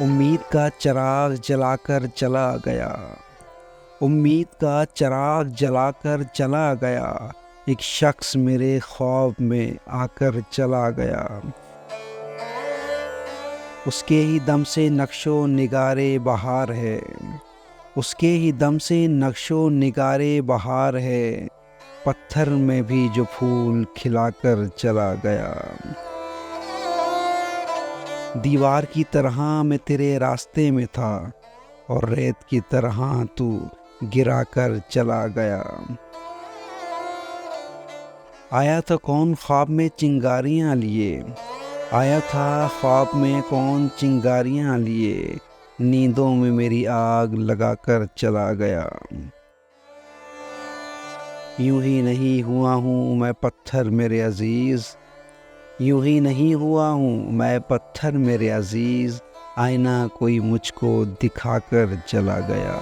उम्मीद का चिराग जलाकर चला गया। उम्मीद का चिराग जलाकर चला गया। एक शख्स मेरे ख्वाब में आकर चला गया। उसके ही दम से नक्शो निगारे बहार है। उसके ही दम से नक्शो निगारे बहार है। पत्थर में भी जो फूल खिलाकर चला गया। दीवार की तरह मैं तेरे रास्ते में था और रेत की तरह तू गिरा कर चला गया। आया था कौन ख्वाब में चिंगारियां लिए। आया था ख्वाब में कौन चिंगारियां लिए। नींदों में मेरी आग लगाकर चला गया। यूं ही नहीं हुआ हूँ मैं पत्थर मेरे अजीज़। यूं ही नहीं हुआ हूँ मैं पत्थर मेरे अजीज़। आईना कोई मुझको दिखाकर चला गया।